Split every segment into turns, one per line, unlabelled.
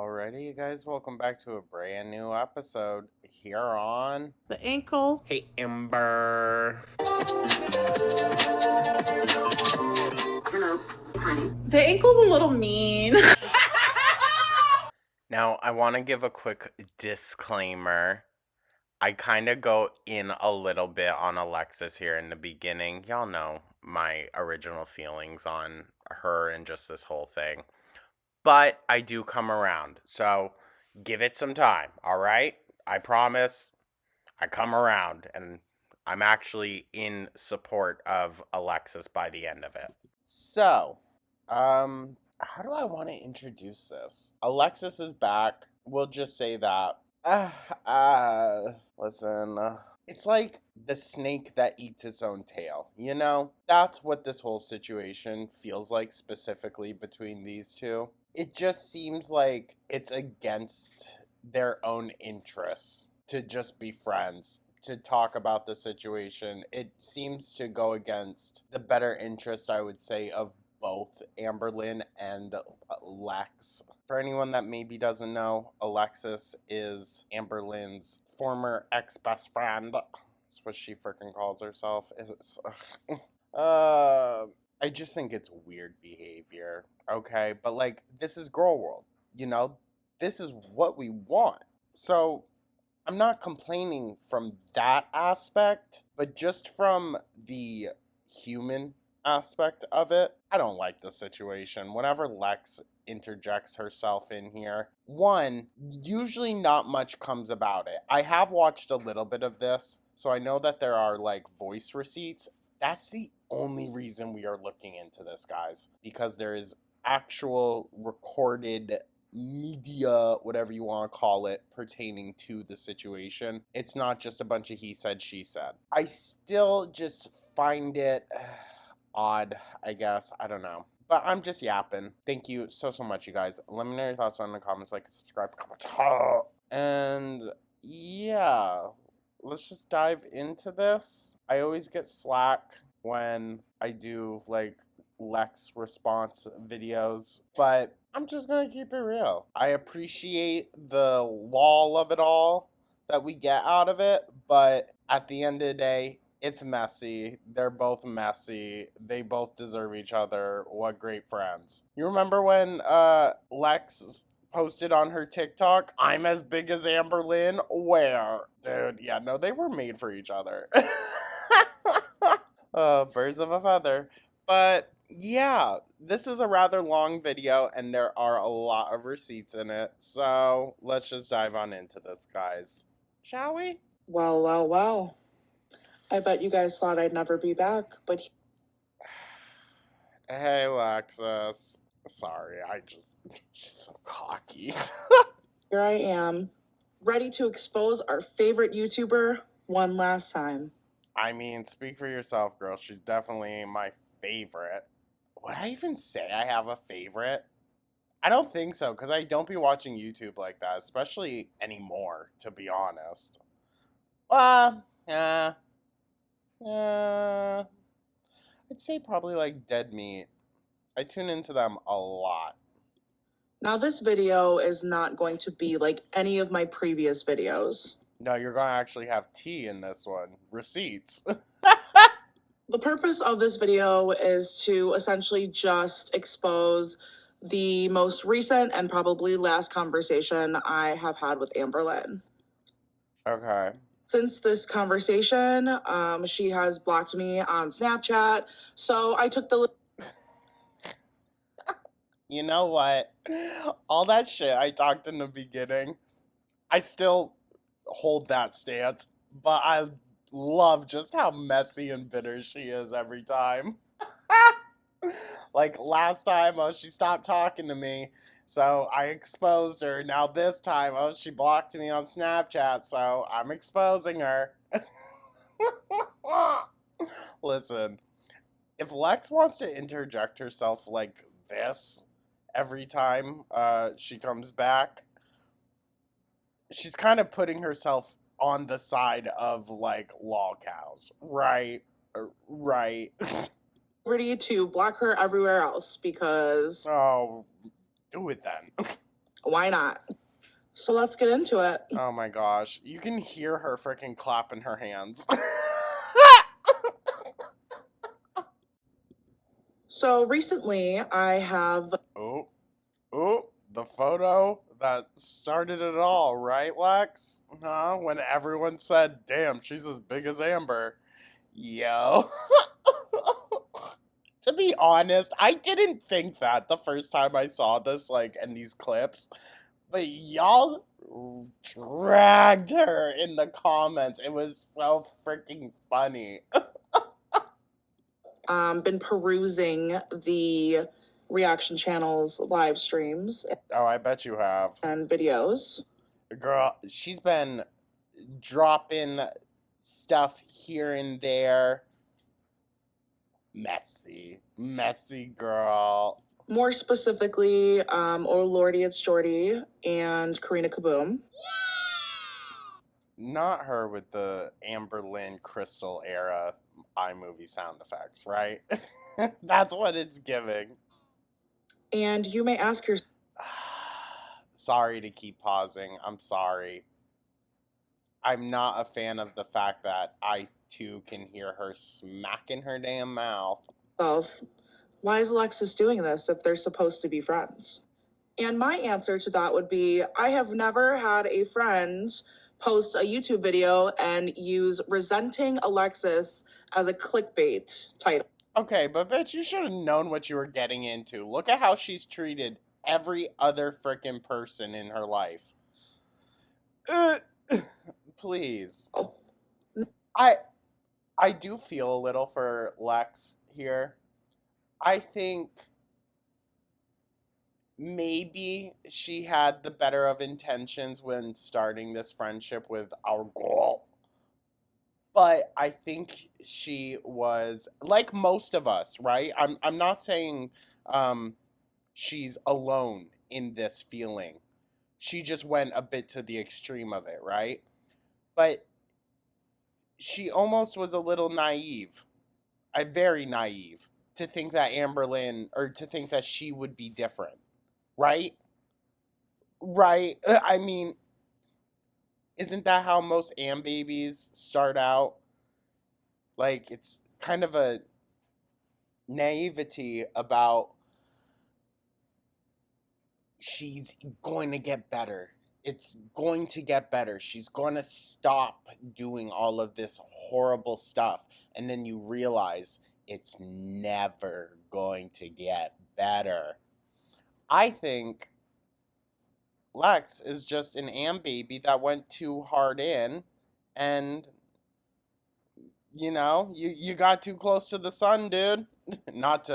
Alrighty, you guys, welcome back to a brand new episode here on
The ankle.
Hey Amber.
Hello, honey. The ankle's a little mean.
Now, I want to give a quick disclaimer. I kind of go in a little bit on Alexis here in the beginning. Y'all know my original feelings on her and just this whole thing. But I do come around, so give it some time, alright? I promise I come around, and I'm actually in support of Alexis by the end of it. So, how do I want to introduce this? Alexis is back. We'll just say that. Listen, it's like the snake that eats its own tail, you know? That's what this whole situation feels like, specifically between these two. It just seems like it's against their own interests to just be friends, to talk about the situation. It seems to go against the better interest, I would say, of both Amberlynn and Lex. For anyone that maybe doesn't know, Alexis is Amberlynn's former ex-best friend. That's what she freaking calls herself. I just think it's weird behavior, okay? But, like, this is girl world, you know? This is what we want. So, I'm not complaining from that aspect, but just from the human aspect of it, I don't like the situation. Whenever Lex interjects herself in here, one, usually not much comes about it. I have watched a little bit of this, so I know that there are, like, voice receipts. That's the only reason we are looking into this, guys, because there is actual recorded media, whatever you want to call it, pertaining to the situation. It's not just a bunch of he said, she said. I still just find it odd, I guess. I don't know. But I'm just yapping. Thank you so much, you guys. Let me know your thoughts in the comments, like, subscribe, comment. And yeah, let's just dive into this. I always get slack when I do, like, Lex response videos, but I'm just gonna keep it real. I appreciate the lol of it all that we get out of it, but at the end of the day, it's messy. They're both messy. They both deserve each other. What great friends. You remember when Lex posted on her TikTok, I'm as big as Amberlynn? Where? Dude, yeah, no, they were made for each other. Birds of a feather. But yeah, this is a rather long video and there are a lot of receipts in it. So let's just dive on into this, guys. Shall we?
Well. I bet you guys thought I'd never be back, but
Hey, Alexis. Sorry, she's so cocky.
here I am, ready to expose our favorite YouTuber one last time.
I mean, speak for yourself, girl. She's definitely my favorite. Would I even say I have a favorite? I don't think so, because I don't be watching YouTube like that, especially anymore, to be honest. I'd say probably like Dead Meat. I tune into them a lot.
Now this video is not going to be like any of my previous videos.
No, you're going to actually have tea in this one. Receipts.
The purpose of this video is to essentially just expose the most recent and probably last conversation I have had with Amberlynn.
Okay.
Since this conversation, she has blocked me on Snapchat, so I took the...
You know what? All that shit I talked in the beginning, I still hold that stance, but I love just how messy and bitter she is every time. Like last time, she stopped talking to me, so I exposed her. Now this time, she blocked me on Snapchat, so I'm exposing her. Listen, if Lex wants to interject herself like this every time she comes back, she's kind of putting herself on the side of, like, lol cows. Right. Right.
Ready to block her everywhere else because...
Oh, do it then.
Why not? So let's get into it.
Oh my gosh. You can hear her freaking clapping her hands.
So recently I have
Oh, oh, the photo that started it all, right, Lex? Huh? When everyone said, damn, she's as big as Amber. Yo. To be honest, I didn't think that the first time I saw this, like, in these clips. But y'all dragged her in the comments. It was so freaking funny.
been perusing the reaction channels live streams
Oh, I bet you have.
and videos.
Girl, she's been dropping stuff here and there. Messy girl.
More specifically, Oh Lordy, It's Jordy and Karina Kaboom.
Not her with the Amberlynn Crystal era iMovie sound effects, right? That's what it's giving.
And you may ask yourself,
Sorry to keep pausing. I'm sorry. I'm not a fan of the fact that I too can hear her smacking her damn mouth.
why is Alexis doing this if they're supposed to be friends? And my answer to that would be I have never had a friend post a YouTube video and use resenting Alexis as a clickbait title.
Okay, but bitch, you should have known what you were getting into. Look at how she's treated every other freaking person in her life. Please.
Oh.
I do feel a little for Lex here. I think maybe she had the better of intentions when starting this friendship with our girl. But I think she was like most of us, right? I'm not saying she's alone in this feeling. She just went a bit to the extreme of it, right? But she almost was a little naive. Very naive to think that Amberlynn or to think that she would be different, right? Right? I mean, isn't that how most Am babies start out? Like, it's kind of a naivety about she's going to get better. It's going to get better. She's going to stop doing all of this horrible stuff. And then you realize it's never going to get better. I think Lex is just an Am baby that went too hard in and you got too close to the sun, dude. not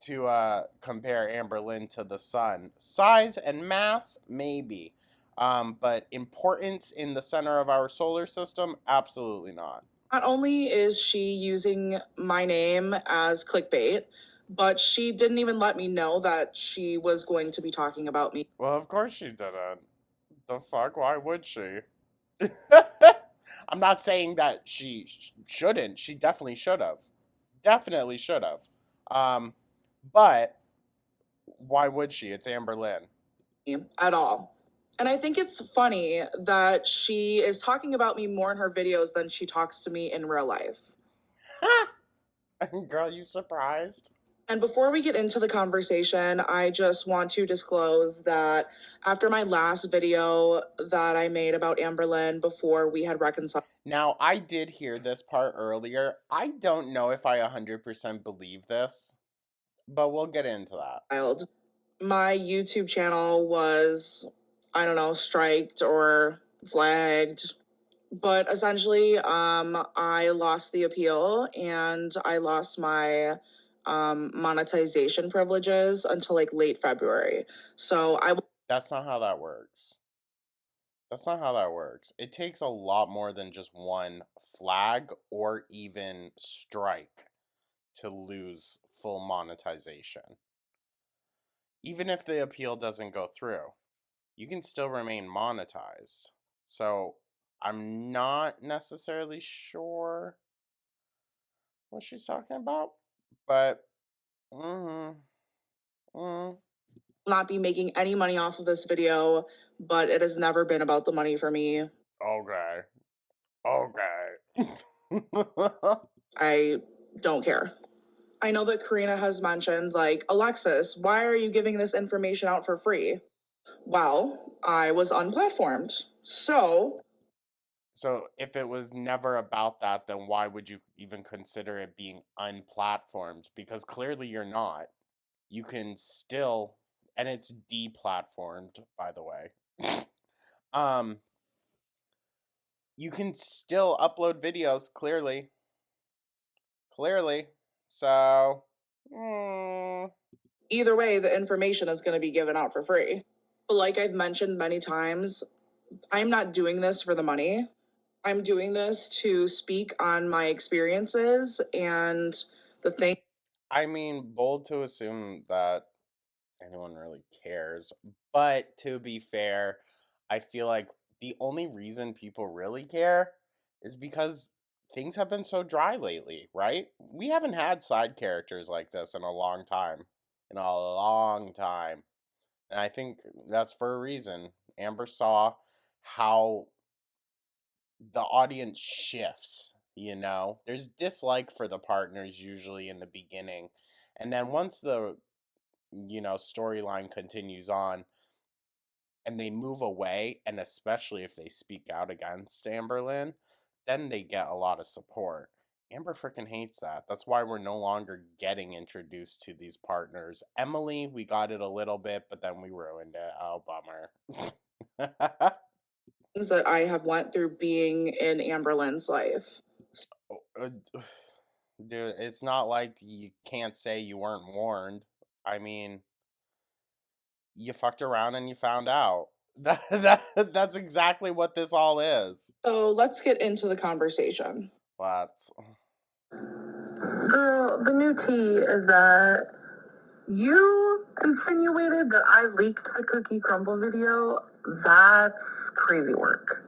to compare Amberlynn to the sun. Size and mass, maybe. But importance in the center of our solar system, absolutely not.
Not only is she using my name as clickbait, but she didn't even let me know that she was going to be talking about me.
Well, of course she didn't. The fuck? Why would she? I'm not saying that she shouldn't. She definitely should have. Definitely should have. But why would she? It's Amberlynn.
At all. And I think it's funny that she is talking about me more in her videos than she talks to me in real life.
Girl, you surprised?
And before we get into the conversation, I just want to disclose that after my last video that I made about Amberlynn before we had reconciled.
Now, I did hear this part earlier. I don't know if I 100% believe this, but we'll get into that.
My YouTube channel was, I don't know, striked or flagged. But essentially, I lost the appeal and I lost my monetization privileges until like late February. So
That's not how that works. That's not how that works. It takes a lot more than just one flag or even strike to lose full monetization. Even if the appeal doesn't go through, you can still remain monetized. So I'm not necessarily sure what she's talking about, but
not be making any money off of this video, but it has never been about the money for me.
Okay. Okay.
I don't care. I know that Karina has mentioned, like, Alexis, why are you giving this information out for free? Well, I was unplatformed. So
if it was never about that, then why would you even consider it being unplatformed? Because clearly you're not. You can still, and it's deplatformed, by the way. You can still upload videos, clearly. So,
either way, the information is going to be given out for free. But like I've mentioned many times, I'm not doing this for the money. I'm doing this to speak on my experiences and the thing.
I mean, bold to assume that anyone really cares. But to be fair, I feel like the only reason people really care is because things have been so dry lately, right? We haven't had side characters like this in a long time. In a long time. And I think that's for a reason. Amber saw how the audience shifts, you know? There's dislike for the partners usually in the beginning. And then once the, storyline continues on and they move away, and especially if they speak out against Amberlynn, then they get a lot of support. Amber freaking hates that. That's why we're no longer getting introduced to these partners. Emily, we got it a little bit, but then we ruined it. Oh, bummer.
That I have went through being in Amberlynn's life.
Dude, it's not like you can't say you weren't warned. I mean, you fucked around and you found out. That's exactly what this all is.
So let's get into the conversation.
Let's.
Girl, the new tea is that you insinuated that I leaked the cookie crumble video. That's crazy work.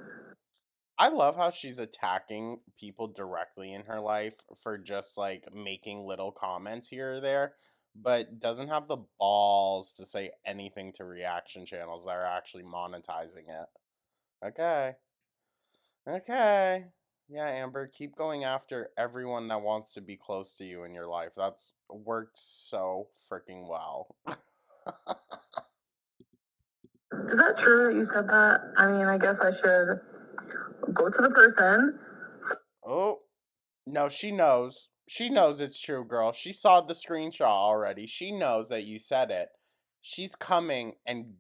I love how she's attacking people directly in her life for just like making little comments here or there, but doesn't have the balls to say anything to reaction channels that are actually monetizing it. Okay. Okay. Yeah, Amber, keep going after everyone that wants to be close to you in your life. That's worked so freaking well.
Is that true that you said that? I mean, I guess I should go to the person.
Oh, no, she knows. She knows it's true, girl. She saw the screenshot already. She knows that you said it. She's coming and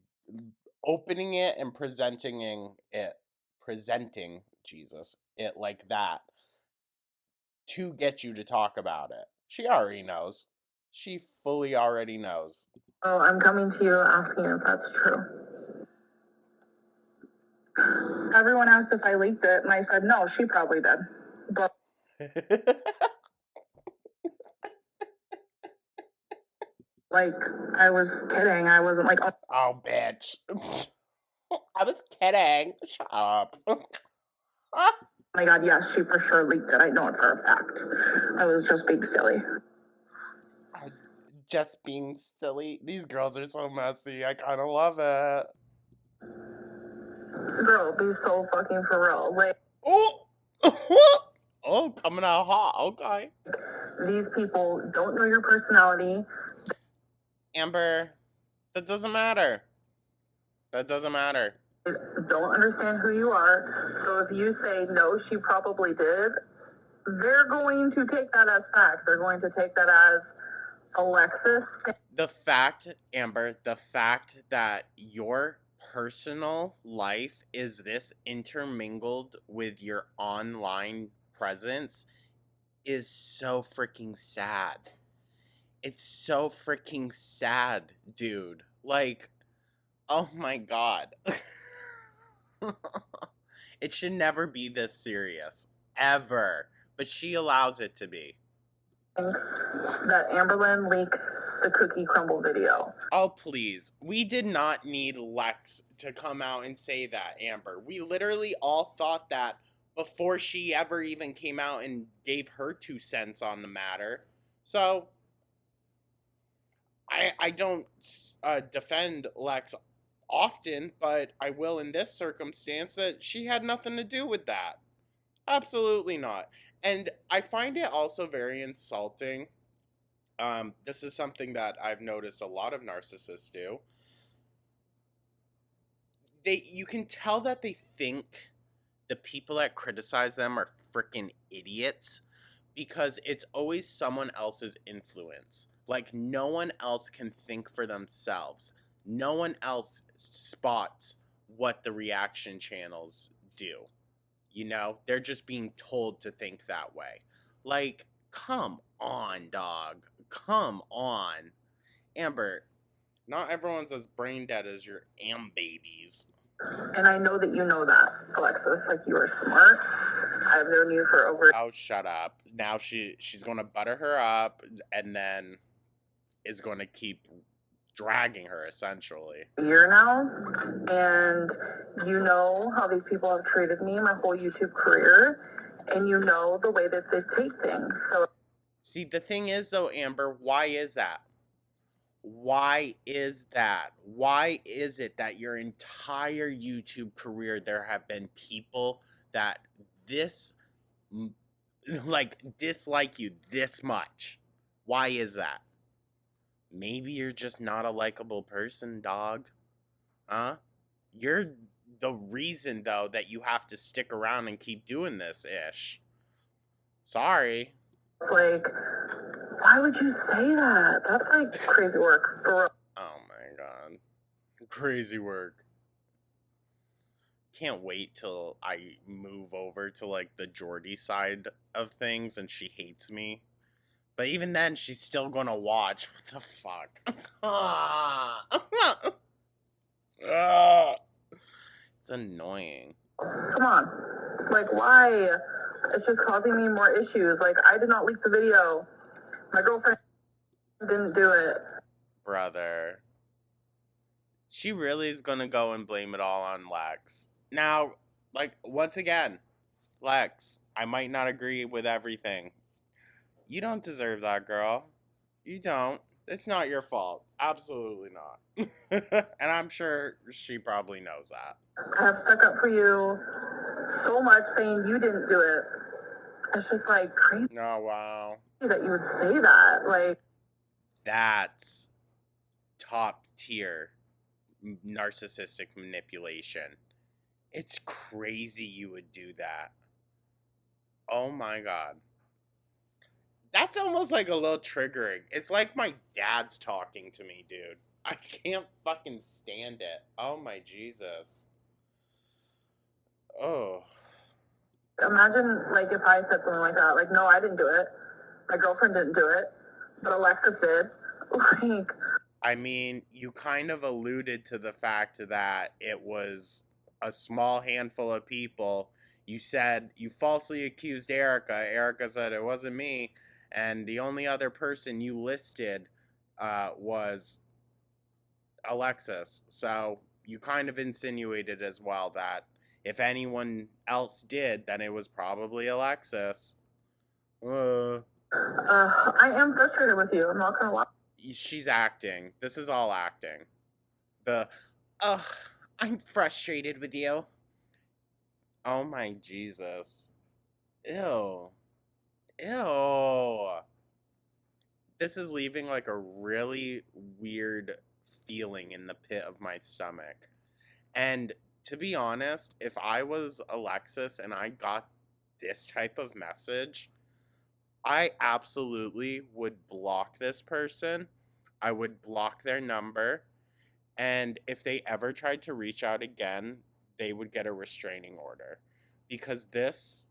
opening it and presenting Jesus, it like that to get you to talk about it. She already knows. She fully already knows.
Oh, I'm coming to you asking if that's true. Everyone asked if I leaked it, and I said no, she probably did. But like, I was kidding. I wasn't like,
oh, bitch. I was kidding. Shut up.
oh my god, yes, she for sure leaked it. I know it for a fact. I was just being silly.
Just being silly. These girls are so messy. I kind of love it.
Girl, be so fucking for real. Like,
oh, oh, coming out hot. Okay.
These people don't know your personality.
Amber, that doesn't matter. That doesn't matter.
They don't understand who you are. So if you say no, she probably did, they're going to take that as fact. They're going to take that as Alexis.
The fact, Amber, the fact that your personal life is this intermingled with your online presence is so freaking sad. It's so freaking sad, dude. Like, oh my god. It should never be this serious. Ever. But she allows it to be.
Thinks that Amberlynn leaked the cookie crumble video.
Oh, please. We did not need Lex to come out and say that, Amber. We literally all thought that before she ever even came out and gave her 2 cents on the matter. So, I don't defend Lex often, but I will in this circumstance that she had nothing to do with that. Absolutely not. And I find it also very insulting. This is something that I've noticed a lot of narcissists do. You can tell that they think the people that criticize them are freaking idiots because it's always someone else's influence. Like, no one else can think for themselves. No one else spots what the reaction channels do. You know, they're just being told to think that way. Like, come on, dog. Come on. Amber, not everyone's as brain dead as your babies.
And I know that you know that, Alexis. Like, you are smart. I've known you for over...
Oh, shut up. Now she's going to butter her up and then is going to keep dragging her, essentially.
...a year now, and you know how these people have treated me my whole YouTube career, and you know the way that they take things. So,
see, the thing is, though, Amber, why is that? Why is that? Why is it that your entire YouTube career there have been people that dislike you this much? Why is that? Maybe you're just not a likable person, dog. Huh? You're the reason, though, that you have to stick around and keep doing this ish. Sorry.
It's like, why would you say that? That's like crazy work for real.
Oh my god. Crazy work. Can't wait till I move over to like the Geordie side of things and she hates me. But even then, she's still gonna watch. What the fuck? It's annoying.
Come on. Like, why? It's just causing me more issues. Like, I did not leak the video. My girlfriend didn't do it.
Brother. She really is gonna go and blame it all on Lex. Now, like, once again, Lex, I might not agree with everything. You don't deserve that, girl. You don't. It's not your fault. Absolutely not. And I'm sure she probably knows that.
I have stuck up for you so much saying you didn't do it. It's just like crazy.
Oh, wow.
That you would say that. Like,
that's top tier narcissistic manipulation. It's crazy you would do that. Oh my god. That's almost like a little triggering. It's like my dad's talking to me, dude. I can't fucking stand it. Oh my Jesus. Oh.
Imagine, like, if I said something like that. Like, no, I didn't do it. My girlfriend didn't do it. But Alexis did. Like...
I mean, you kind of alluded to the fact that it was a small handful of people. You said you falsely accused Erica. Erica said it wasn't me. And the only other person you listed was Alexis. So you kind of insinuated as well that if anyone else did, then it was probably Alexis.
I am frustrated with you. I'm not gonna lie.
She's acting. This is all acting. I'm frustrated with you. Oh my Jesus. Ew. Ew. This is leaving like a really weird feeling in the pit of my stomach. And to be honest, if I was Alexis and I got this type of message, I absolutely would block this person. I would block their number. And if they ever tried to reach out again, they would get a restraining order. Because this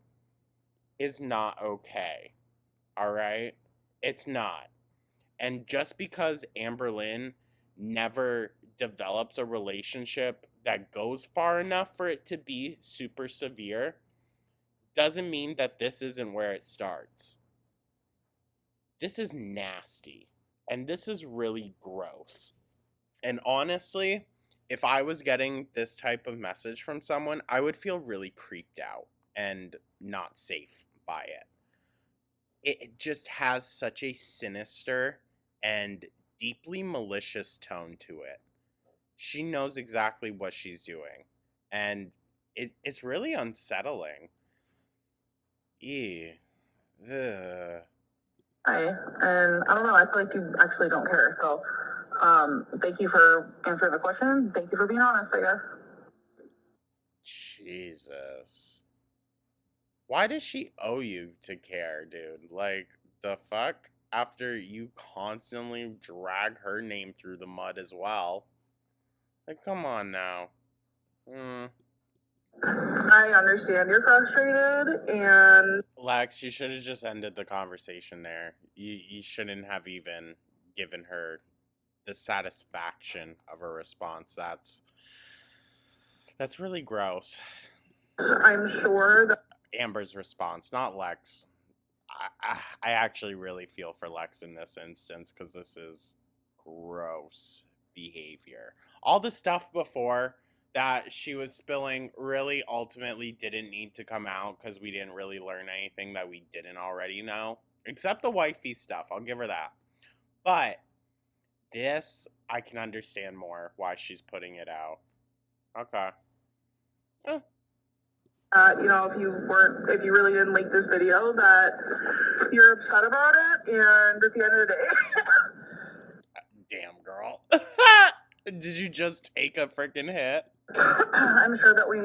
is not okay. All right? It's not. And just because Amberlynn never develops a relationship that goes far enough for it to be super severe, doesn't mean that this isn't where it starts. This is nasty. And this is really gross. And honestly, if I was getting this type of message from someone, I would feel really creeped out and not safe by it. It just has such a sinister and deeply malicious tone to it. She knows exactly what she's doing. And it's really unsettling. Ew. Ugh.
Hi, and I don't know, I feel like you actually don't care. So, thank you for answering the question. Thank you for being honest, I guess.
Jesus. Why does she owe you to care, dude? Like, the fuck? After you constantly drag her name through the mud as well. Like, come on now.
I understand you're frustrated, and
Lex, you should have just ended the conversation there. You shouldn't have even given her the satisfaction of a response. That's really gross.
I'm sure that
Amber's response, not Lex. I actually really feel for Lex in this instance because this is gross behavior. All the stuff before that she was spilling really ultimately didn't need to come out because we didn't really learn anything that we didn't already know. Except the wifey stuff, I'll give her that. But this, I can understand more why she's putting it out. Okay.
if you really didn't like this video, that you're upset about it, and at the end of the day,
Damn, girl. Did you just take a freaking hit?
I'm sure that we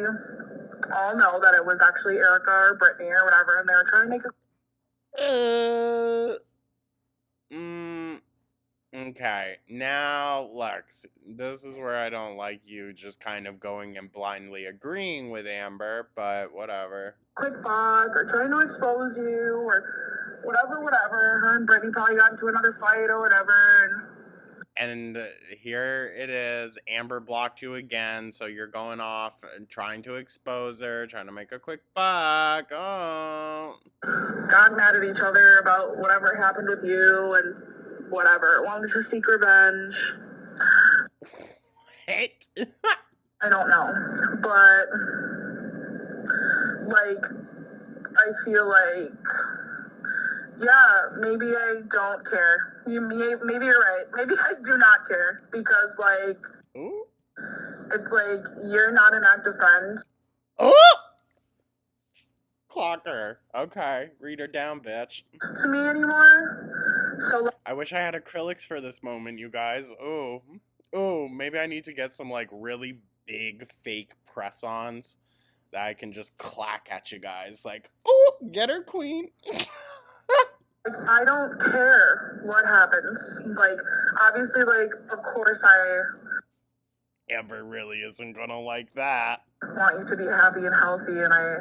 all know that it was actually Erica or Brittany or whatever, and they were trying to make
Okay, now, Lex, this is where I don't like you just kind of going and blindly agreeing with Amber, but whatever.
quick buck or trying to expose you or whatever. Her and Brittany probably got into another fight or whatever.
And here it is. Amber blocked you again, so you're going off and trying to expose her, trying to make a quick buck. Oh.
Got mad at each other about whatever happened with you and whatever. Wanted to seek revenge.
Hit.
I don't know. But, like, I feel like, yeah, maybe I don't care. Maybe you're right. Maybe I do not care because, like,
Ooh.
it's like you're not an active friend.
Oh! Clock her. Okay, read her down, bitch.
To me anymore. So,
I wish I had acrylics for this moment, you guys. Oh, maybe I need to get some, like, really big fake press-ons that I can just clack at you guys. Like, oh, get her, queen.
I don't care what happens. Like, obviously, like, of course
Amber really isn't gonna like that.
want you to be happy and healthy, and I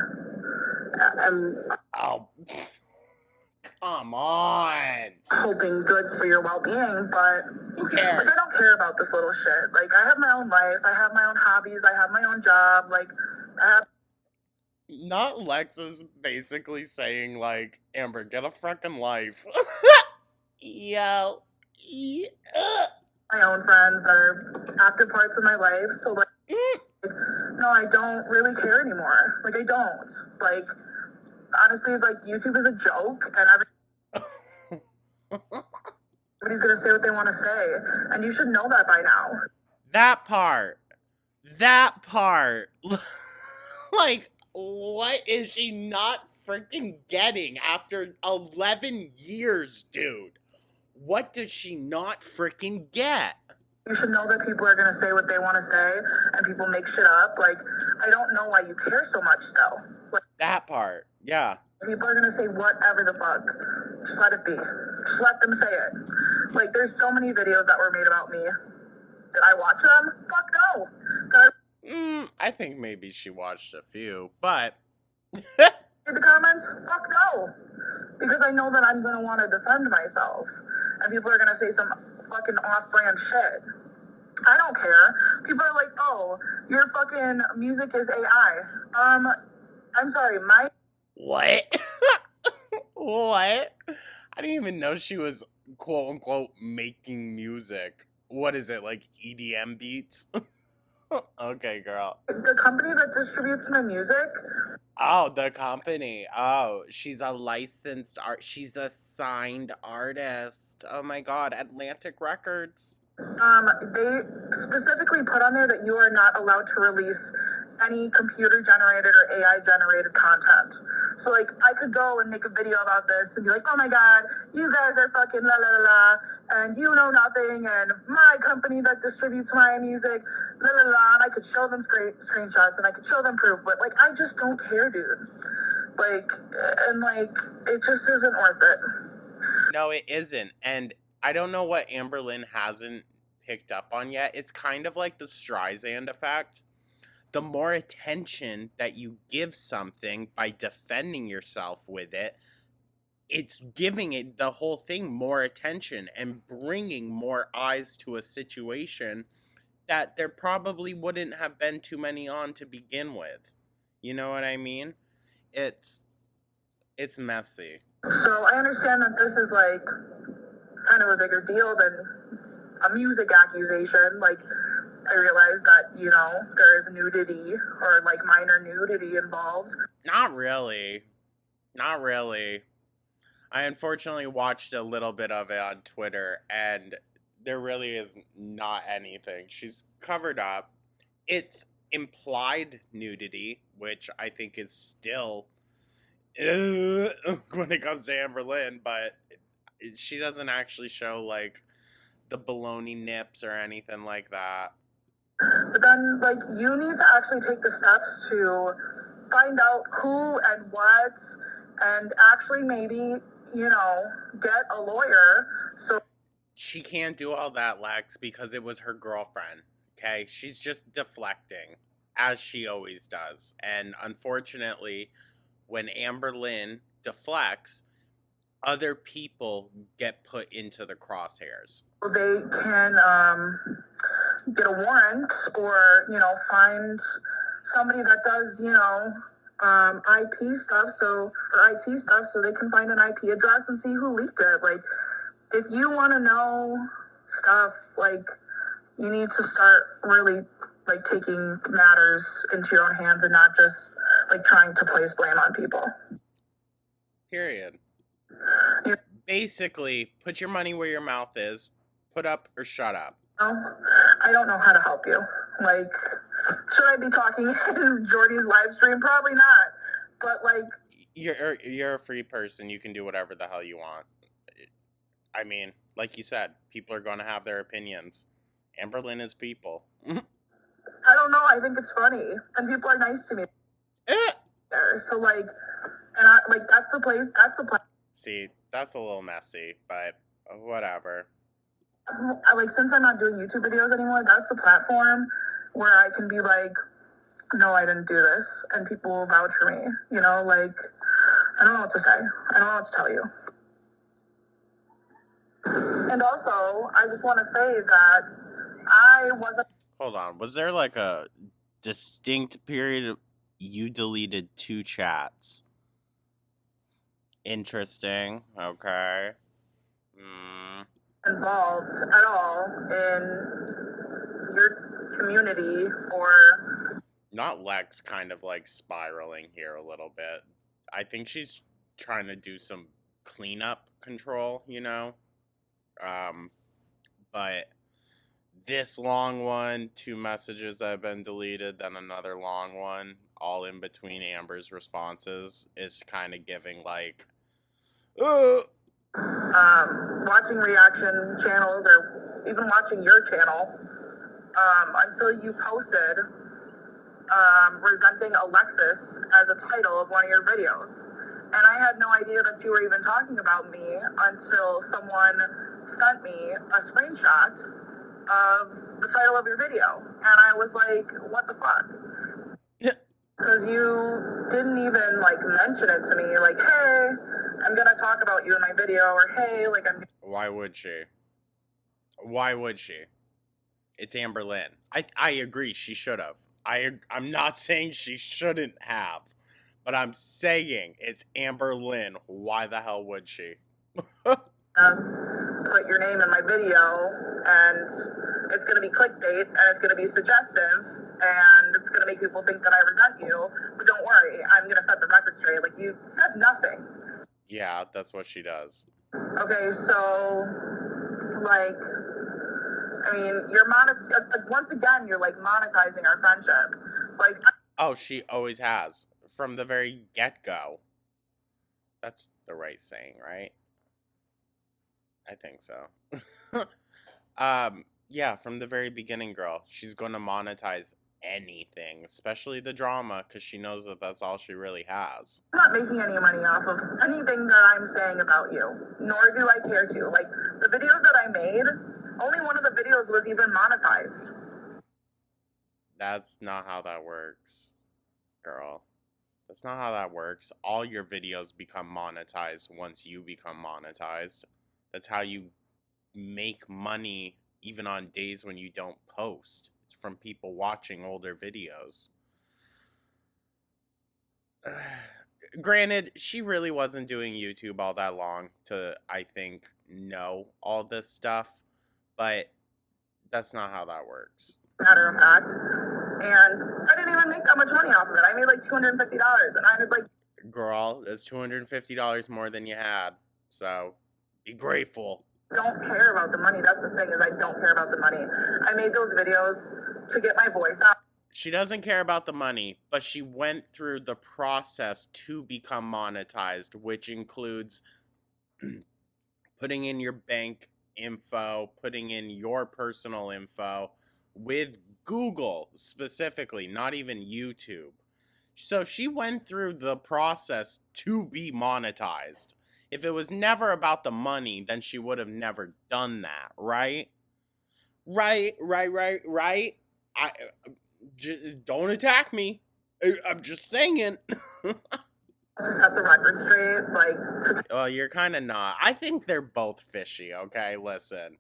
am
Oh, come on.
hoping good for your well-being, but
Who
like,
cares?
I don't care about this little shit. Like, I have my own life, I have my own hobbies, I have my own job, like, I have
Not Lexus basically saying, like, Amber, get a freaking life. Yo.
my own friends that are active parts of my life, so, like, no, I don't really care anymore. Like, I don't. Like, honestly, like, YouTube is a joke, and everybody's gonna say what they want to say, and you should know that by now.
That part. Like, what is she not freaking getting after 11 years, dude? What did she not freaking get?
You should know that people are gonna say what they want to say, and people make shit up. Like, I don't know why you care so much still. Like,
That part, yeah.
people are gonna say whatever the fuck. Just let it be. Just let them say it. Like, there's so many videos that were made about me. Did I watch them? Fuck no. Did
I think maybe she watched a few, but
I read the comments? Fuck no. Because I know that I'm gonna want to defend myself, and people are gonna say some fucking off-brand shit. I don't care. People are like, oh, your fucking music is AI. I'm sorry, my
what? What? I didn't even know she was quote unquote making music. What is it, like EDM beats? Okay, girl.
the company that distributes my music,
Oh, the company. Oh, she's a licensed art. She's a signed artist. Oh my god, Atlantic Records.
They specifically put on there that you are not allowed to release any computer generated or AI generated content. So like I could go and make a video about this and be like, oh my god, you guys are fucking la la la la, and you know nothing, and my company that distributes my music, la la la, and I could show them screenshots and I could show them proof, but like I just don't care, dude. Like, and like it just isn't worth it.
No, it isn't. And I don't know what Amberlynn hasn't picked up on yet. It's kind of like the Streisand effect. The more attention that you give something by defending yourself with it, it's giving it the whole thing more attention and bringing more eyes to a situation that there probably wouldn't have been too many on to begin with. You know what I mean? It's messy.
So I understand that this is like kind of a bigger deal than a music accusation. Like I realize that, you know, there is nudity or like minor nudity involved.
Not really. Not really. I unfortunately watched a little bit of it on Twitter, and there really is not anything. She's covered up. It's implied nudity, which I think is still when it comes to Amberlynn, but she doesn't actually show like the baloney nips or anything like that.
But then, like, you need to actually take the steps to find out who and what, and actually maybe, you know, get a lawyer. So
she can't do all that, Lex, because it was her girlfriend. Okay, she's just deflecting, as she always does. And unfortunately, when Amberlynn deflects, other people get put into the crosshairs.
they can get a warrant or, you know, find somebody that does, you know, IP stuff, or IT stuff, so they can find an IP address and see who leaked it. Like, if you want to know stuff, like, you need to start really, like, taking matters into your own hands and not just, like, trying to place blame on people.
Period.
Yeah.
Basically, put your money where your mouth is. Put up or shut up.
I don't know how to help you. Like, should I be talking in Jordy's live stream? Probably not. But like,
you're a free person. You can do whatever the hell you want. I mean, like you said, people are gonna have their opinions. Amberlynn is people.
I don't know. I think it's funny, and people are nice to me. There, so like, and I like that's the place. That's the place.
See, that's a little messy, but whatever.
Like, since I'm not doing YouTube videos anymore, that's the platform where I can be like, no, I didn't do this, and people will vouch for me. You know, like, I don't know what to say. I don't know what to tell you. And also, I just want to say that I wasn't.
Hold on. Was there like a distinct period you deleted 2 chats? Interesting. Okay.
Involved at all in your community or.
Not Lex kind of like spiraling here a little bit. I think she's trying to do some cleanup control, you know? But this long one, 2 messages that have been deleted, then another long one, all in between Amber's responses, is kind of giving like,
watching reaction channels or even watching your channel until you posted resenting Alexis as a title of one of your videos. And I had no idea that you were even talking about me until someone sent me a screenshot of the title of your video. And I was like, what the fuck? Because you didn't even, like, mention it to me. Like, hey, I'm going to talk about you in my video. Or, hey, like, I'm...
Why would she? Why would she? It's Amberlynn. I agree, she should have. I'm not saying she shouldn't have. But I'm saying it's Amberlynn. Why the hell would she?
Put your name in my video, and it's going to be clickbait, and it's going to be suggestive, and it's going to make people think that I resent you. But don't worry, I'm going to set the record straight. Like, you said nothing.
Yeah, that's what she does.
Okay, so Like, I mean, once again, you're like monetizing our friendship. Like,
oh, she always has from the very get-go. That's the right saying, right? I think so. Yeah, from the very beginning, girl, she's going to monetize anything, especially the drama, because she knows that that's all she really has.
I'm not making any money off of anything that I'm saying about you, nor do I care to. Like, the videos that I made, only one of the videos was even monetized.
That's not how that works, girl. That's not how that works. All your videos become monetized once you become monetized. That's how you make money even on days when you don't post. It's from people watching older videos. Granted, she really wasn't doing YouTube all that long to, I think, know all this stuff, but that's not how that works.
Matter of fact. And I didn't even make that much money off of it. I made like $250, and I had like...
Girl, that's $250 more than you had, so be grateful.
Don't care about the money. That's the thing, is I don't care about the money. I made those videos to get my voice out.
She doesn't care about the money, but she went through the process to become monetized, which includes putting in your bank info, putting in your personal info with Google specifically, not even YouTube. So she went through the process to be monetized. If it was never about the money, then she would have never done that, right? Right. Don't attack me. I'm just saying.
To set the record straight, like...
Well, you're kind of not. I think they're both fishy, okay? Listen.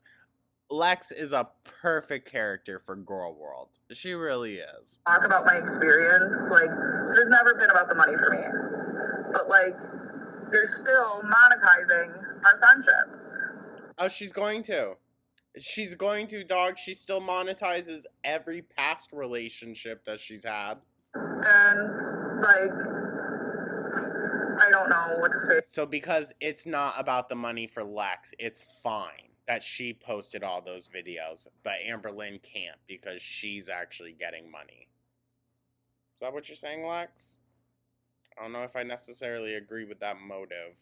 Lex is a perfect character for Girl World. She really is.
Talk about my experience. Like, it has never been about the money for me. But, like, they're still monetizing our friendship.
Oh, she's going to. She's going to, dog. She still monetizes every past relationship that she's had.
And, like, I don't know what to say.
So because it's not about the money for Lex, it's fine that she posted all those videos, but Amberlynn can't because she's actually getting money. Is that what you're saying, Lex? I don't know if I necessarily agree with that motive.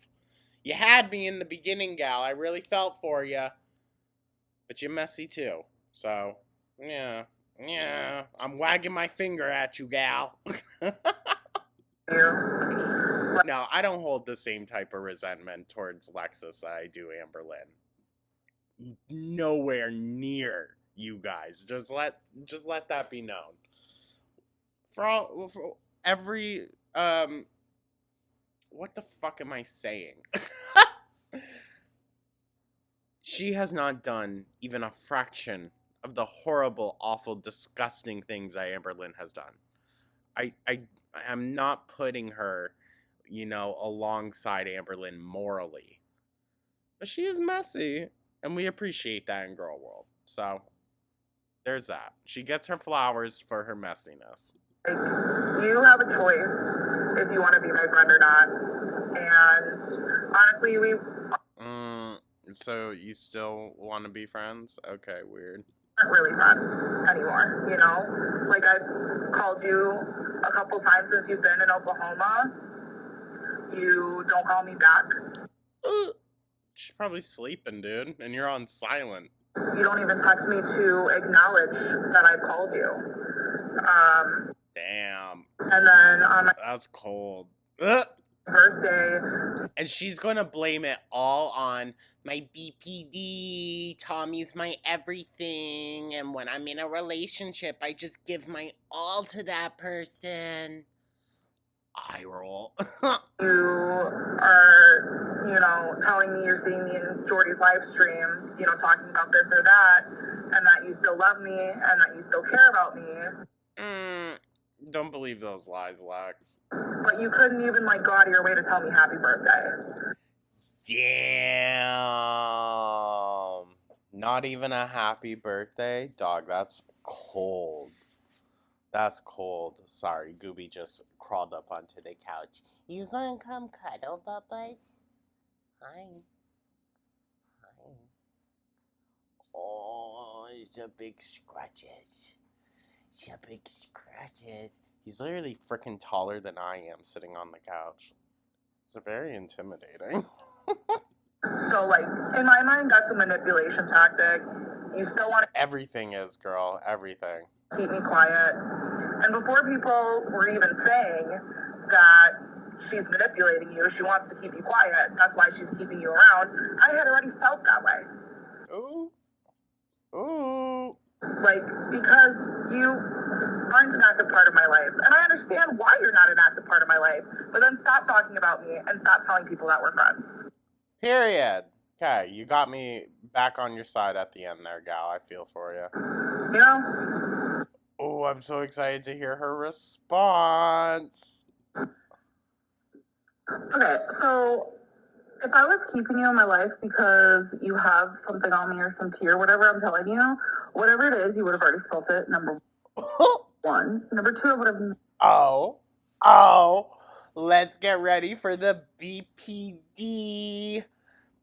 You had me in the beginning, gal. I really felt for you. But you're messy too. So, yeah. I'm wagging my finger at you, gal. No, I don't hold the same type of resentment towards Lexus that I do Amberlynn. Nowhere near you guys. Just let that be known. For every what the fuck am I saying? She has not done even a fraction of the horrible, awful, disgusting things that Amberlynn has done. I am not putting her, alongside Amberlynn morally. But she is messy, and we appreciate that in Girl World. So, there's that. She gets her flowers for her messiness.
Like, you have a choice if you want to be my friend or not. And honestly, we...
So you still want to be friends? Okay, weird.
Aren't really friends anymore, you know? Like, I've called you a couple times since you've been in Oklahoma. You don't call me back.
She's probably sleeping, dude, and you're on silent.
You don't even text me to acknowledge that I've called you.
Damn.
And then on my...
That's cold.
birthday.
And she's gonna blame it all on my BPD. Tommy's my everything. And when I'm in a relationship, I just give my all to that person. Eye roll.
You are, telling me you're seeing me in Jordy's live stream, talking about this or that, and that you still love me, and that you still care about me.
Don't believe those lies, Lex.
But you couldn't even, go out of your way to tell me happy birthday.
Damn. Not even a happy birthday? Dog, that's cold. That's cold. Sorry, Gooby just crawled up onto the couch. You gonna come cuddle, Bubba's? Hi. Oh, it's a big scratches. It's a big scratches. He's literally freaking taller than I am sitting on the couch. It's very intimidating.
So, like, in my mind, that's a manipulation tactic. You still want to
Everything is, girl. Everything.
keep me quiet. And before people were even saying that she's manipulating you, she wants to keep you quiet, that's why she's keeping you around, I had already felt that way.
Ooh. Ooh.
Like, because you aren't an active part of my life. And I understand why you're not an active part of my life. But then stop talking about me and stop telling people that we're friends.
Period. Okay, you got me back on your side at the end there, gal. I feel for you.
You know?
Oh, I'm so excited to hear her response.
Okay, so if I was keeping you in my life because you have something on me or some tea or whatever I'm telling you, whatever it is, you would have already spelt it, number one. Number two, I would have...
Oh, let's get ready for the BPD.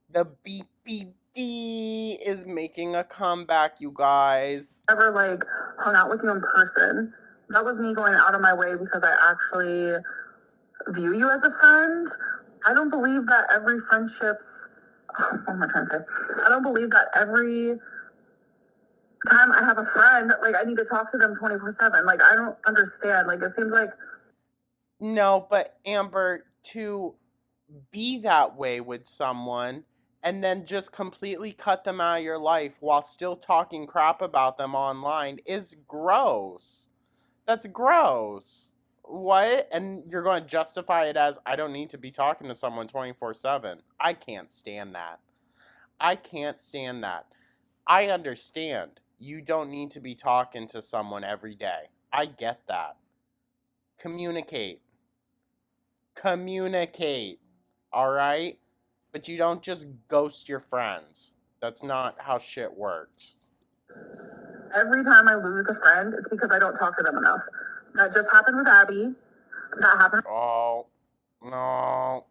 The BPD is making a comeback, you guys.
Never, like, hung out with you in person. That was me going out of my way because I actually view you as a friend. I don't believe that every friendship's... What am I trying to say? I don't believe that every time I have a friend, like, I need to talk to them 24/7. Like, I don't understand. Like, it seems like...
No, but Amber, to be that way with someone and then just completely cut them out of your life while still talking crap about them online is gross. That's gross. What? And you're going to justify it as, I don't need to be talking to someone 24/7. I can't stand that. I can't stand that. I understand you don't need to be talking to someone every day. I get that. Communicate. Communicate. All right? But you don't just ghost your friends. That's not how shit works.
Every time I lose a friend, it's because I don't talk to them enough. That just happened with Abby. That happened.
Oh, no.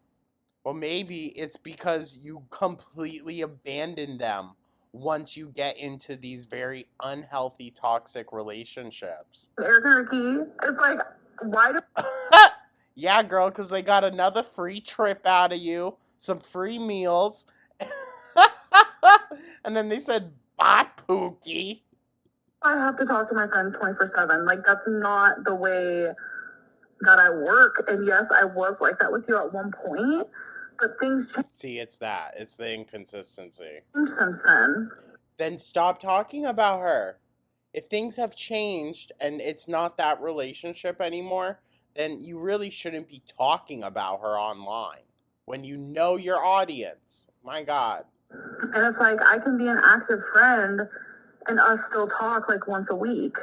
Well, maybe it's because you completely abandon them once you get into these very unhealthy, toxic relationships.
Eric and Ricky, it's like, why do...
Yeah, girl, because they got another free trip out of you, some free meals, and then they said, bye, Pookie.
I have to talk to my friends 24/7. Like, that's not the way that I work. And yes, I was like that with you at one point, but things changed.
See, it's that. It's the inconsistency.
Since then.
Then stop talking about her. If things have changed and it's not that relationship anymore, then you really shouldn't be talking about her online when you know your audience. My God.
And it's like, I can be an active friend and us still talk like once a week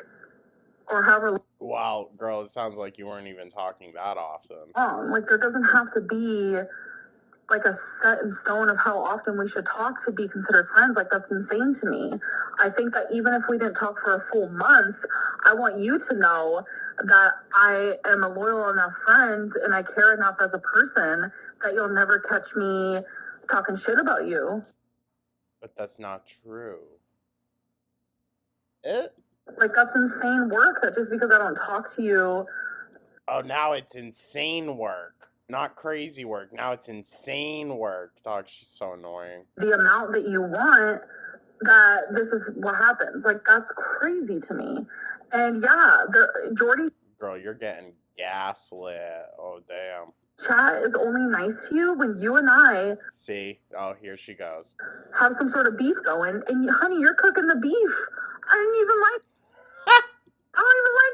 or however
Wow, girl, it sounds like you weren't even talking that often.
long. Like, there doesn't have to be like a set in stone of how often we should talk to be considered friends. Like, that's insane to me. I think that even if we didn't talk for a full month, I want you to know that I am a loyal enough friend and I care enough as a person that you'll never catch me talking shit about you.
But that's not true.
Like, that's insane work, that just because I don't talk to you...
Oh, now it's insane work. Not crazy work. Now it's insane work. Dog, she's so annoying.
The amount that you want, that this is what happens. Like, that's crazy to me. And yeah, Jordy...
Girl, you're getting gaslit. Oh, damn.
Chat is only nice to you when you and I...
See? Oh, here she goes.
...have some sort of beef going. And honey, you're cooking the beef. I don't even like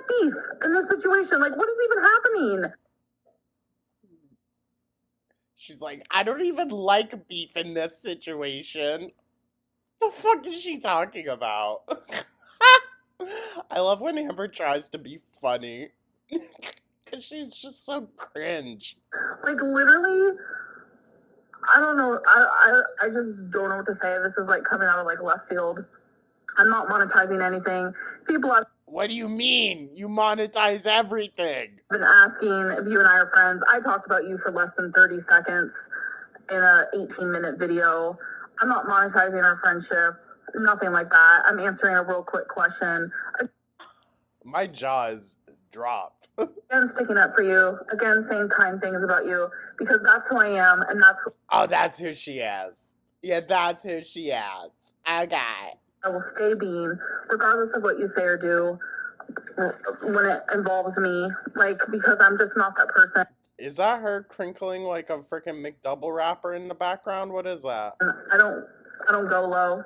beef in this situation. Like, what is even happening?
She's like, I don't even like beef in this situation. The fuck is she talking about? I love when Amber tries to be funny. Because she's just so cringe.
Like, literally, I don't know. I just don't know what to say. This is like coming out of like left field. I'm not monetizing anything. People have...
What do you mean? You monetize everything.
been asking if you and I are friends. I talked about you for less than 30 seconds in a 18-minute video. I'm not monetizing our friendship. Nothing like that. I'm answering a real quick question.
My jaw is dropped.
Again, sticking up for you. Again, saying kind things about you because that's who I am and that's who
Oh, that's who she is. Yeah, that's who she is. Okay.
I will stay being, regardless of what you say or do when it involves me. Like, because I'm just not that person.
Is that her crinkling like a freaking McDouble wrapper in the background? What is that?
I don't go low.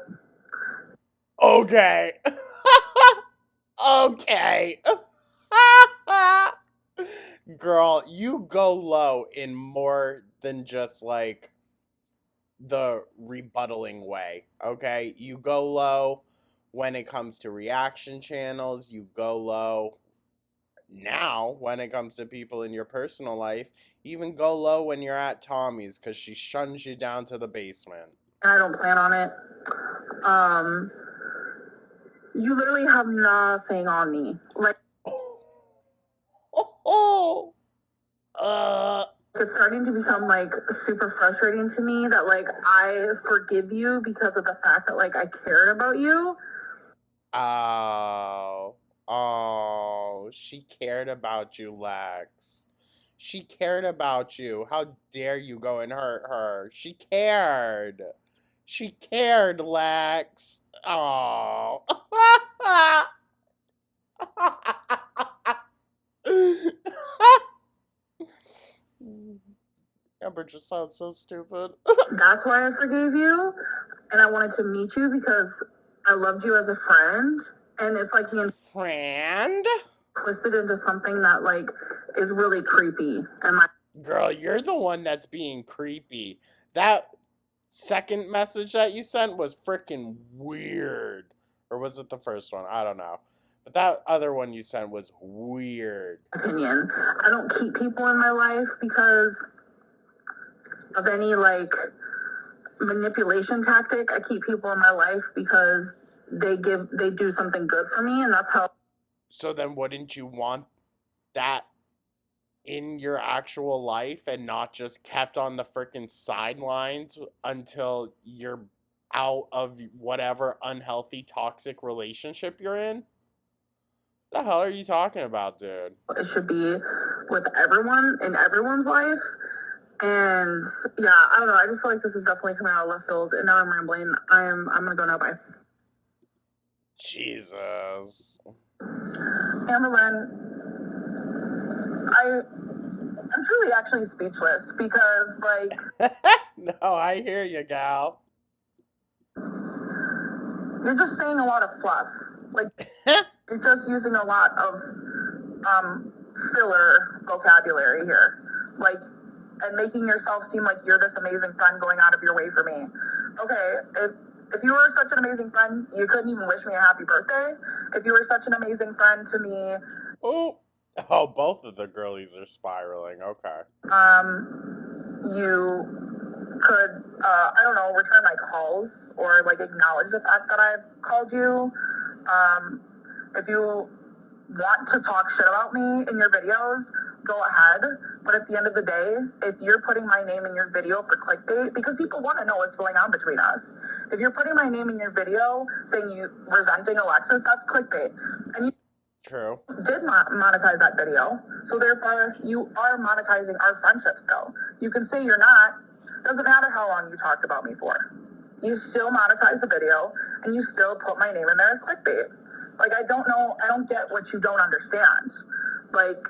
Okay. Okay. Girl, you go low in more than just like the rebuttaling way, okay? You go low when it comes to reaction channels, you go low now when it comes to people in your personal life, you even go low when you're at Tommy's because she shuns you down to the basement.
And I don't plan on it. You literally have nothing on me. Like, it's starting to become like super frustrating to me that like I forgive you because of the fact that like I cared about you.
Oh, she cared about you, Lex. She cared about you. How dare you go and hurt her? She cared. She cared, Lex. Oh. Amber just sounds so stupid.
That's why I forgave you. And I wanted to meet you because I loved you as a friend. And it's like being
Friend?
twisted into something that like is really creepy. And my
Girl, you're the one that's being creepy. That second message that you sent was freaking weird. Or was it the first one? I don't know. But that other one you sent was weird.
opinion. I don't keep people in my life because of any like manipulation tactic. I keep people in my life because they do something good for me, and that's how.
So then wouldn't you want that in your actual life and not just kept on the freaking sidelines until you're out of whatever unhealthy, toxic relationship you're in? The hell are you talking about, dude?
It should be with everyone in everyone's life. And yeah, I don't know. I just feel like this is definitely coming out of left field, and now I'm rambling. I'm gonna go now. Bye.
Jesus.
Amberlynn, I'm truly actually speechless because like
No, I hear you, gal.
you're just saying a lot of fluff. Like you're just using a lot of filler vocabulary here. Like and making yourself seem like you're this amazing friend going out of your way for me. Okay, if you were such an amazing friend, you couldn't even wish me a happy birthday. If you were such an amazing friend to me,
Oh, both of the girlies are spiraling. Okay.
you could I don't know, return my calls or like acknowledge the fact that I've called you. If you want to talk shit about me in your videos, go ahead. But at the end of the day, if you're putting my name in your video for clickbait, because people want to know what's going on between us. If you're putting my name in your video saying you resenting Alexis, that's clickbait. And you
True.
did monetize that video. So therefore, you are monetizing our friendship still. You can say you're not. Doesn't matter how long you talked about me for. You still monetize the video and you still put my name in there as clickbait. Like, I don't know. I don't get what you don't understand. Like,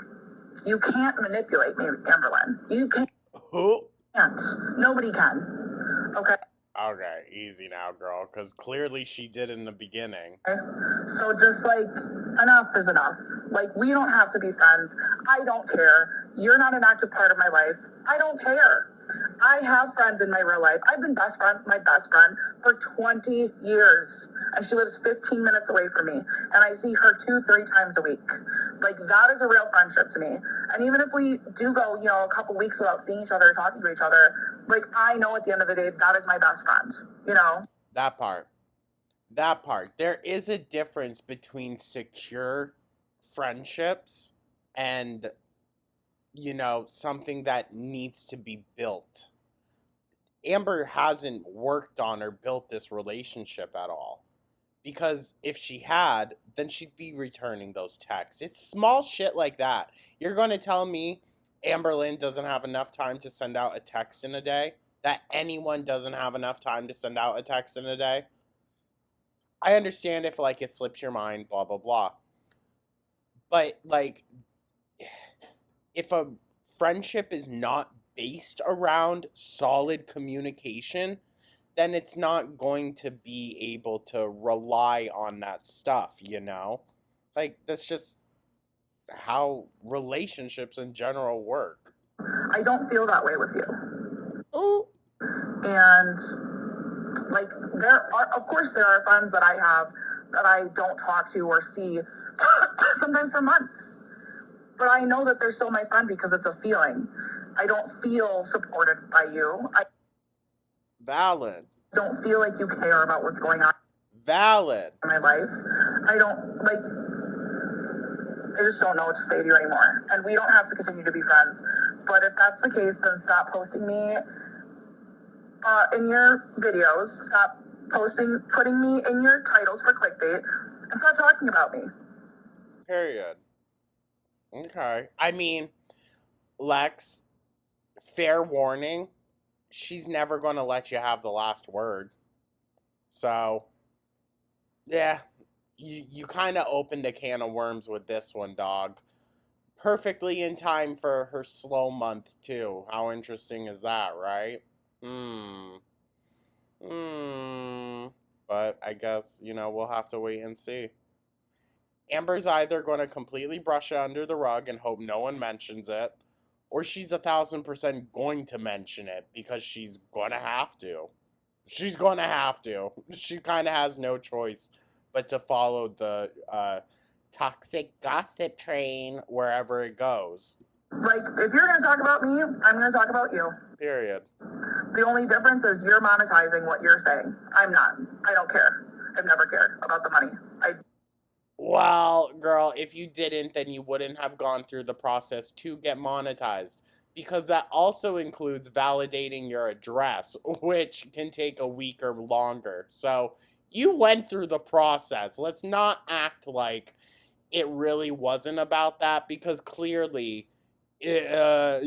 you can't manipulate me, Amberlynn. You can't.
Who?
Nobody can. Okay.
Okay, easy now, girl, because clearly she did in the beginning.
So just like, enough is enough. Like, we don't have to be friends. I don't care. You're not an active part of my life. I don't care. I have friends in my real life. I've been best friends with my best friend for 20 years. And she lives 15 minutes away from me. And I see her 2-3 times a week. Like, that is a real friendship to me. And even if we do go, you know, a couple weeks without seeing each other, talking to each other, like, I know at the end of the day, that is my best friend, you know?
That part. That part. There is a difference between secure friendships and, you know, something that needs to be built. Amber hasn't worked on or built this relationship at all. Because if she had, then she'd be returning those texts. It's small shit like that. You're going to tell me Amberlynn doesn't have enough time to send out a text in a day? That anyone doesn't have enough time to send out a text in a day? I understand if, like, it slips your mind, blah, blah, blah. But, like, if a friendship is not based around solid communication, then it's not going to be able to rely on that stuff, you know? Like, that's just how relationships in general work.
I don't feel that way with you.
Oh.
And like of course there are friends that I have that I don't talk to or see sometimes for months. But I know that they're still my friend because it's a feeling. I don't feel supported by you. I
Valid.
don't feel like you care about what's going on
Valid.
in my life. I just don't know what to say to you anymore. And we don't have to continue to be friends. But if that's the case, then stop posting me in your videos. Stop putting me in your titles for clickbait, and stop talking about me.
Period. Okay. I mean, Lex, fair warning, she's never going to let you have the last word. So, yeah, you kind of opened a can of worms with this one, dog. Perfectly in time for her slow month, too. How interesting is that, right? But I guess, we'll have to wait and see. Amber's either going to completely brush it under the rug and hope no one mentions it, or she's 1,000% going to mention it because she's going to have to. She's going to have to. She kind of has no choice but to follow the toxic gossip train wherever it goes.
Like, if you're going to talk about me, I'm going to talk about you.
Period.
The only difference is you're monetizing what you're saying. I'm not. I don't care. I've never cared about the money.
Well, girl, if you didn't, then you wouldn't have gone through the process to get monetized. Because that also includes validating your address, which can take a week or longer. So, you went through the process. Let's not act like it really wasn't about that, because clearly, yeah.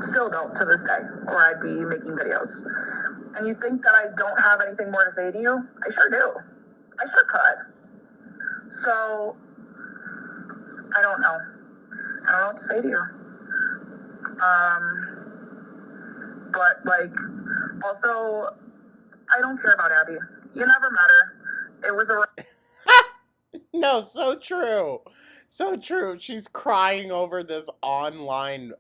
Still don't to this day, or I'd be making videos. And you think that I don't have anything more to say to you? I sure do. I sure could. So, I don't know. I don't know what to say to you. But, like, also, I don't care about Abby. You never met her. It was a...
No, so true. So true. She's crying over this online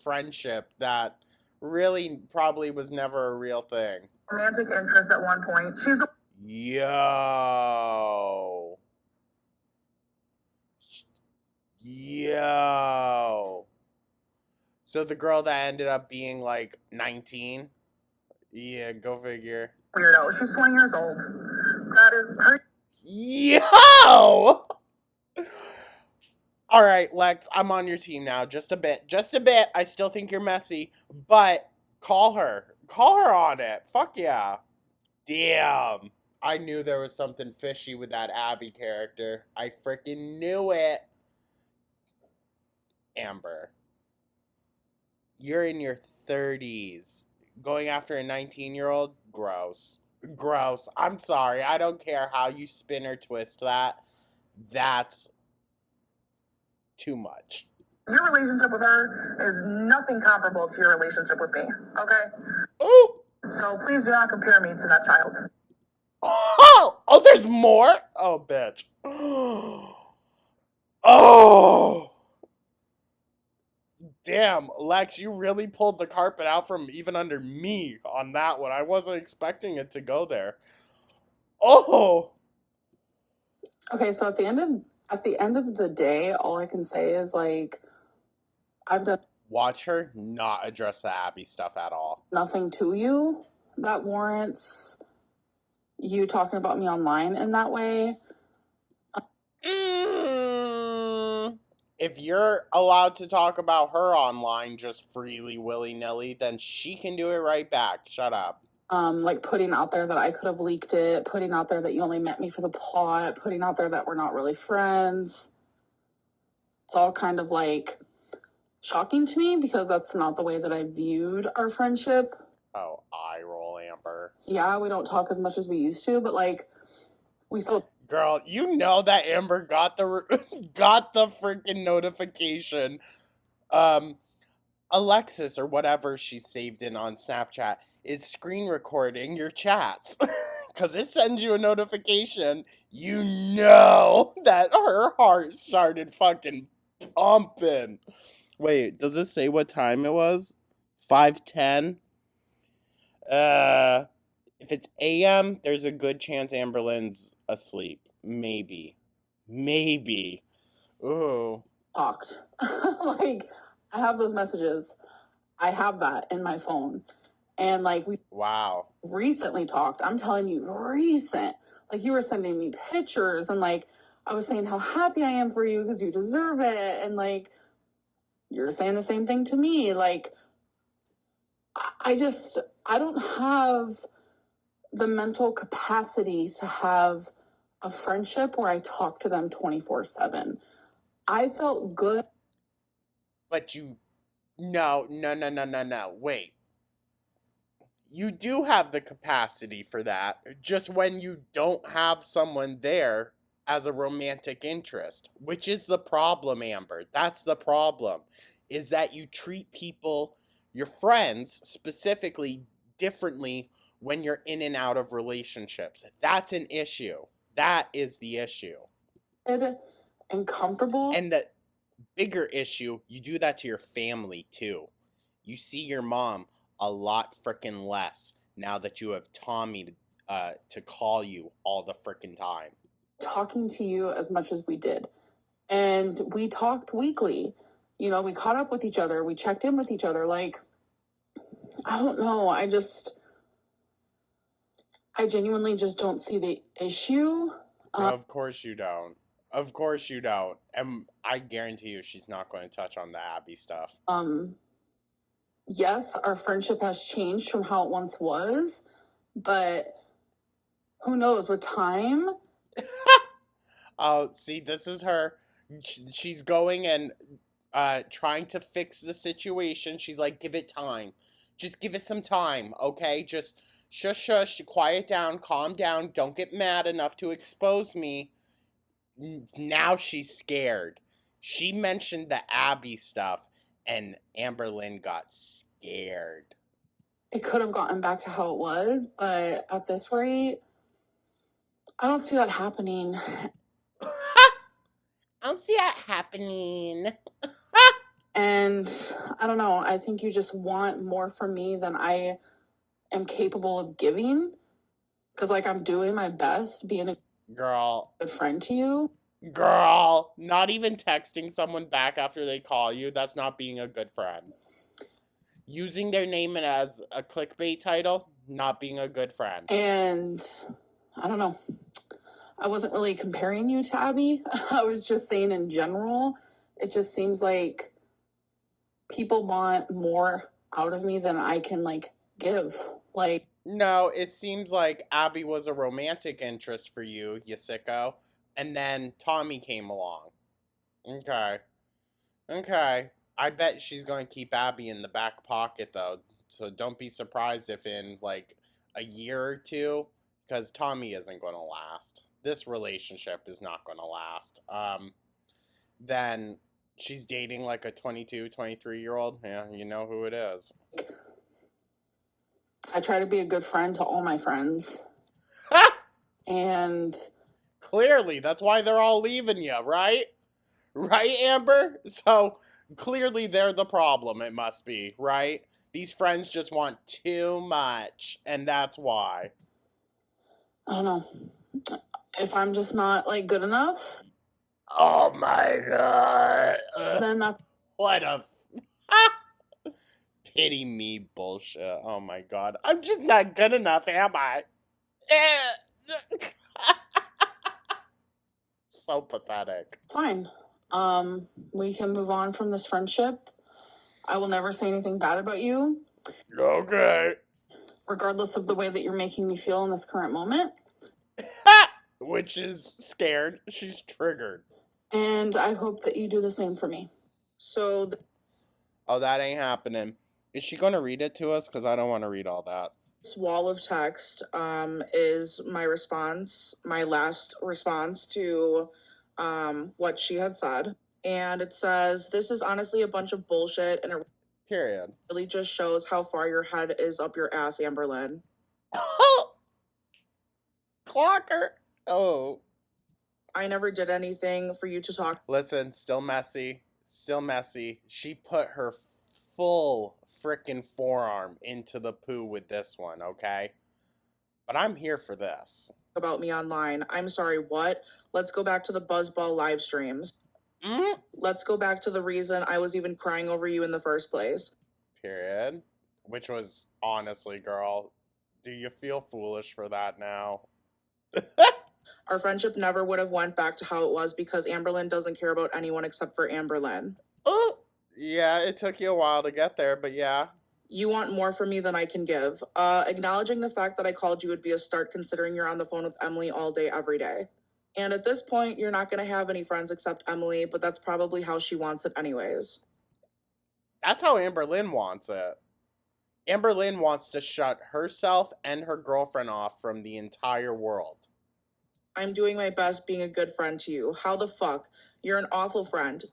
friendship that really probably was never a real thing.
romantic interest at one point. She's a...
Yo. So the girl that ended up being like 19? Yeah, go figure.
weirdo. She's 20 years old. That is her...
Yo! All right, Lex, I'm on your team now. Just a bit. I still think you're messy, but call her. Call her on it. Fuck yeah. Damn. I knew there was something fishy with that Abby character. I freaking knew it. Amber, you're in your 30s. Going after a 19-year-old? Gross. Gross. I'm sorry. I don't care how you spin or twist that. That's too much.
Your relationship with her is nothing comparable to your relationship with me, okay?
Ooh.
So please do not compare me to that child.
Oh, there's more? Oh, bitch. Oh. Damn, Lex, you really pulled the carpet out from even under me on that one. I wasn't expecting it to go there. Oh.
Okay, so at the end of the day, all I can say is, like, I've done
Watch her not address the Abby stuff at all.
nothing to you that warrants you talking about me online in that way.
If you're allowed to talk about her online just freely, willy-nilly, then she can do it right back. Shut up.
like putting out there that I could have leaked it, putting out there that you only met me for the plot, putting out there that we're not really friends. It's all kind of like shocking to me because that's not the way that I viewed our friendship.
Oh, eye roll, Amber.
Yeah, we don't talk as much as we used to, but like we still.
Girl, you know that Amber got the got the freaking notification. Alexis or whatever she saved in on Snapchat is screen recording your chats because it sends you a notification. You know that her heart started fucking pumping. Wait, does it say what time it was? 5:10. If it's AM, there's a good chance Amberlynn's asleep. Maybe. Ooh.
Talked. Like, I have those messages. I have that in my phone. And like we recently talked. I'm telling you, recent. Like you were sending me pictures and like I was saying how happy I am for you because you deserve it. And like you're saying the same thing to me. Like I don't have the mental capacity to have a friendship where I talk to them 24/7. I felt good.
But no. Wait. You do have the capacity for that, just when you don't have someone there as a romantic interest, which is the problem, Amber. That's the problem, is that you treat people, your friends specifically, differently when you're in and out of relationships. That's an issue. That is the issue.
And comfortable.
And the bigger issue, you do that to your family too. You see your mom a lot freaking less now that you have Tommy to call you all the freaking time.
Talking to you as much as we did. And we talked weekly. You know, we caught up with each other. We checked in with each other. Like, I don't know. I genuinely just don't see the issue.
Of course you don't. Of course you don't. And I guarantee you she's not going to touch on the Abby stuff.
Yes, our friendship has changed from how it once was, but who knows, with time.
Oh, see, this is her. She's going and trying to fix the situation. She's like, give it time. Just give it some time, okay? Just shush, quiet down, calm down. Don't get mad enough to expose me. Now she's scared. She mentioned the Abby stuff, and Amberlynn got scared.
It could have gotten back to how it was, but at this rate, I don't see that happening.
I don't see that happening.
And I don't know. I think you just want more from me than I am capable of giving. Because, like, I'm doing my best being a good friend to you.
Girl, not even texting someone back after they call you, that's not being a good friend. Using their name as a clickbait title, not being a good friend.
And I don't know. I wasn't really comparing you to Abby. I was just saying in general, it just seems like people want more out of me than I can, like, give. Like,
no, it seems like Abby was a romantic interest for you, you sicko. And then Tommy came along. Okay. I bet she's going to keep Abby in the back pocket, though. So don't be surprised if in, like, a year or two, because Tommy isn't going to last. This relationship is not going to last. Then she's dating, like, a 22, 23-year-old. Yeah, you know who it is.
I try to be a good friend to all my friends. And
clearly, that's why they're all leaving you, right? Right, Amber? So, clearly they're the problem, it must be, right? These friends just want too much, and that's why.
I don't know. If I'm just not, like, good enough.
Oh my god.
Then that's...
What a... Pity me bullshit. Oh my god. I'm just not good enough, am I? So pathetic.
Fine. We can move on from this friendship. I will never say anything bad about you.
Okay.
regardless of the way that you're making me feel in this current moment.
Which is scared. She's triggered.
And I hope that you do the same for me.
So,
oh, that ain't happening. Is she going to read it to us? Because I don't want to read all that.
this wall of text is my response, my last response to what she had said. And it says, "This is honestly a bunch of bullshit, and it
Period.
really just shows how far your head is up your ass, Amberlynn."
Clocker. Oh.
I never did anything for you to talk.
Listen, still messy. Still messy. She put her full frickin' forearm into the poo with this one, okay? But I'm here for this.
About me online. I'm sorry, what? Let's go back to the Buzzball live streams. Let's go back to the reason I was even crying over you in the first place.
Period. Which was, honestly, girl, do you feel foolish for that now?
Our friendship never would have went back to how it was because Amberlynn doesn't care about anyone except for Amberlynn.
Oh, yeah, it took you a while to get there, but yeah.
You want more from me than I can give. Acknowledging the fact that I called you would be a start considering you're on the phone with Emily all day, every day. And at this point, you're not going to have any friends except Emily, but that's probably how she wants it anyways.
That's how Amberlynn wants it. Amberlynn wants to shut herself and her girlfriend off from the entire world.
I'm doing my best being a good friend to you. How the fuck? You're an awful friend.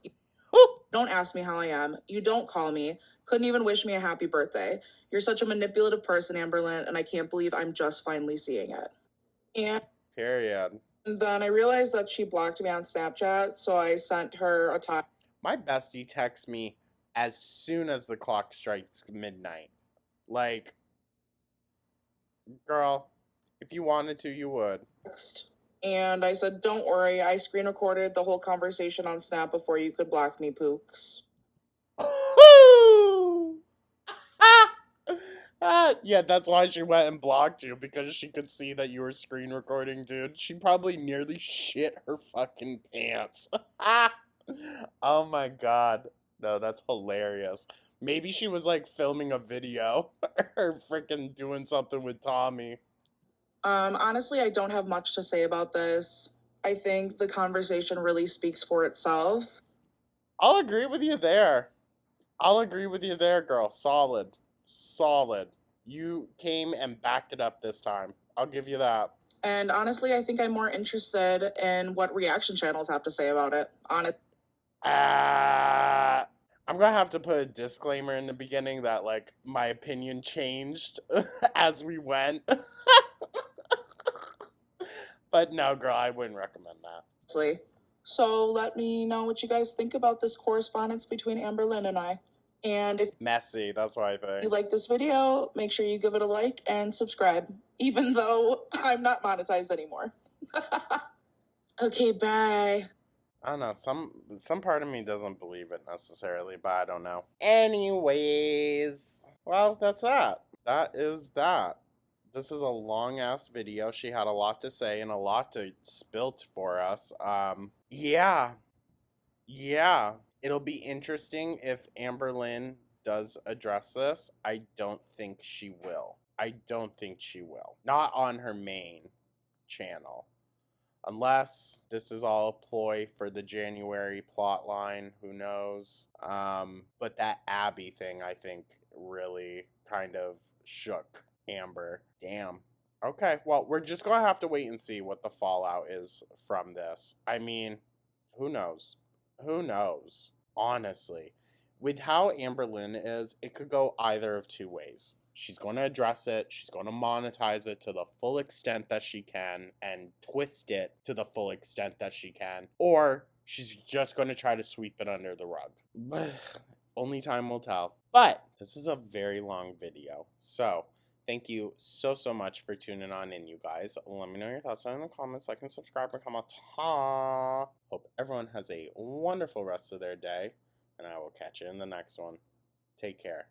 Don't ask me how I am. You don't call me. Couldn't even wish me a happy birthday. You're such a manipulative person, Amberlynn, and I can't believe I'm just finally seeing it. And
period.
Then I realized that she blocked me on Snapchat, so I sent her a text.
My bestie texts me as soon as the clock strikes midnight. Like, girl, if you wanted to, you would.
And I said, don't worry, I screen recorded the whole conversation on Snap before you could block me, Pooks.
Yeah, that's why she went and blocked you, because she could see that you were screen recording, dude. She probably nearly shit her fucking pants. Oh my god. No, that's hilarious. Maybe she was like filming a video or freaking doing something with Tommy.
Honestly, I don't have much to say about this. I think the conversation really speaks for itself.
I'll agree with you there. I'll agree with you there, girl. Solid. Solid. You came and backed it up this time. I'll give you that.
And honestly, I think I'm more interested in what reaction channels have to say about it.
I'm gonna have to put a disclaimer in the beginning that, like, my opinion changed as we went. But no, girl, I wouldn't recommend that.
So let me know what you guys think about this correspondence between Amberlynn and I. And if
messy, that's what I think.
You like this video, make sure you give it a like and subscribe, even though I'm not monetized anymore. Okay, bye.
I don't know, some part of me doesn't believe it necessarily, but I don't know. Anyways, well, that's that. That is that. This is a long-ass video. She had a lot to say and a lot to spill for us. Yeah. It'll be interesting if Amberlynn does address this. I don't think she will. Not on her main channel. Unless this is all a ploy for the January plot line, who knows? But that Abby thing, I think, really kind of shook Amber. Damn. Okay, well, we're just going to have to wait and see what the fallout is from this. I mean, who knows? Who knows? Honestly. With how Amberlynn is, it could go either of two ways. She's going to address it, she's going to monetize it to the full extent that she can, and twist it to the full extent that she can, or she's just going to try to sweep it under the rug. Only time will tell. But this is a very long video, so thank you so much for tuning on in, you guys. Let me know your thoughts in the comments, like and subscribe, and comment. Hope everyone has a wonderful rest of their day, and I will catch you in the next one. Take care.